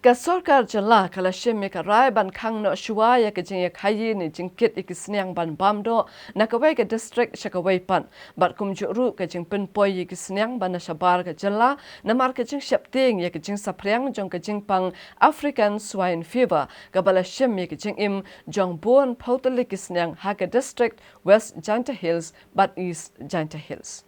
Ka sorkar jala kala sheme ka rai ban khang no shuwa ya ka jing ya khayi ni jingkit ikisnyang ban bamdo nakawai ka district shakawai pan bat kum juru ka jing pen poi ikisnyang ban shabar ka jala namar ka jing shapting ya ka jing sapriang jong ka jing pang African swine fever ka bala sheme ka jing im jong bon potali kisnyang ha ka district West Janta Hills bat East Janta Hills.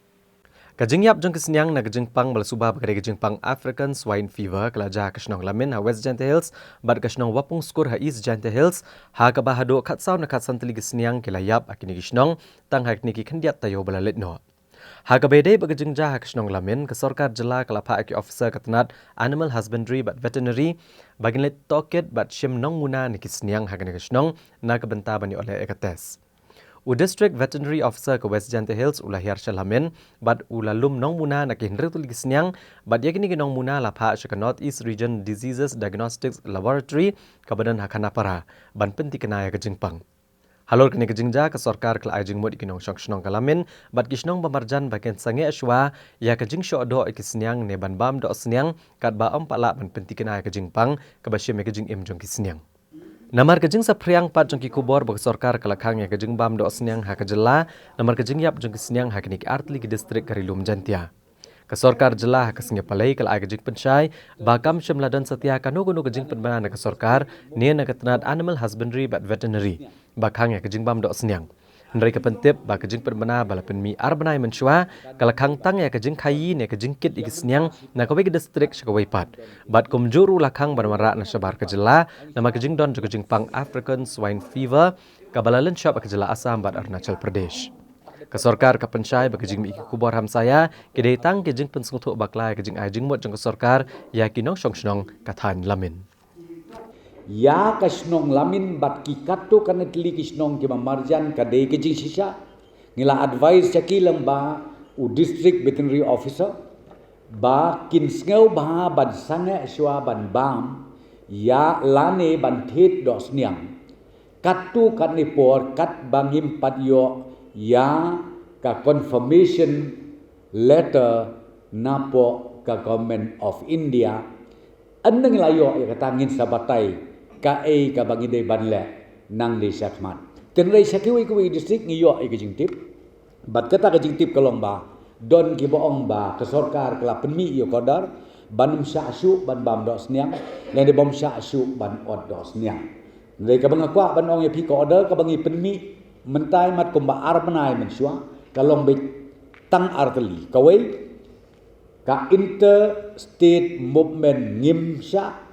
Kajing yap jeng kesenyang na kajing pang balasubah bagay kajing pang African swine fever kelaja kasnong lamin ha West Janta Hills bad kasnong wapung skur ha East Janta Hills ha kabahado katsaw na katsantali kesenyang kilayap akini kisnong tang hak niki kendiat tayo balalit no. Ha kabede bagajing ja ha kasnong lamin ke sorkar jela kalapa aki officer katanat animal husbandry but veterinary baginlet toket but shim nong muna ni kesenyang ha kini kisnong na kabenta bani oleh ekates. District Veterinary Officer ke West Janta Hills ulah Hiarshal Hamin bad ulalum nong muna nak hinre tu ligisnyang bad yakini nong muna lapha ke North East Region Diseases Diagnostics Laboratory kabadan hakana para ban penti kenaya ke jingpang. Halor kini ke jingja ke sorkar ke ajing mod ikinong shnong kalamin bad kisnong bamarjan baken sange aswa ya ke jing syodo ikisnyang ne ban bam do snyang kat ba pala ban penti kenaya ke jingpang ke basyem ke jing im jong kisnyang. Namar kejing sapriang pat jengki kubor bagi sorkar kelakang yang kejing bam do senyang ha kejela namar kejing yap jengki senyang ha kini artli ke distrik Karilum Jantia. Ke sorkar jela ha kesengya palai kala kejing pensyai bakam syamladan setia kanu kejing penbana ke sorkar ni nak ketenat animal husbandry but veterinary bakang yang kejing bam do senyang. Hendrai kepentip ba kejing penbana bala penmi arbanai mensyua kelakang tang ya kejing kayi ne kejing kit ikisnyang na kawai ke distrik syakawai pat. Bat kumjuru lakang barmara na syabar kejela nama kejing don kejing pang African swine fever kabalalan syab kejela Assam bat Arunachal Pradesh. Kesorkar ke pensyai ba kejing mi kubor hamsaya kedai tang kejing pensungtuk baklai kejing ajing mot jeng kesorkar ya kinong syong kathan lamin. Ya kasnong lamin bat kikato kanatli kisnong ki marjan kadai kejing sisa ngila advice cakilam ba district veterinary officer ba kinsngau ba ban sange swa ban bam ya lane ban thet dos niang katu kanipor kat bangim padyo ya ka confirmation letter napo ka government of India andeng layo ya katangin sabatai ka ka bangi de banle nang de sakman tenrei sakiwi kuwi district ngiyo ke jingtip bat kata ke jingtip kolong ba don ki boong ba ke sorkar kala penmi yo kodar banum sya asu ban bam dos niang le de bom sya asu ban od dos niang le ka bang kwa ban ong ye pi ko order ka bangi penmi mentai mat komba ar benai mensua kalong be tang arteli kawai ka interstate movement ngimsya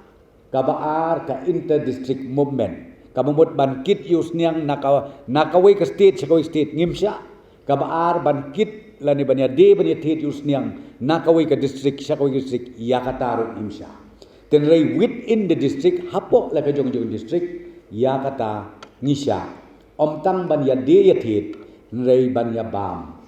kabaar ka inter-district movement. Kamumot bankit yus niyang nakaway ka state, sakaway state ngimsya. Kabaar bankit lani banya de banya tit yus niyang nakaway ka district, sakaway district yakataro ngimsya. Tenray within the district, hapo la ka jong district, yakata ngisya. Omtang banya de yatit, nray banya bam.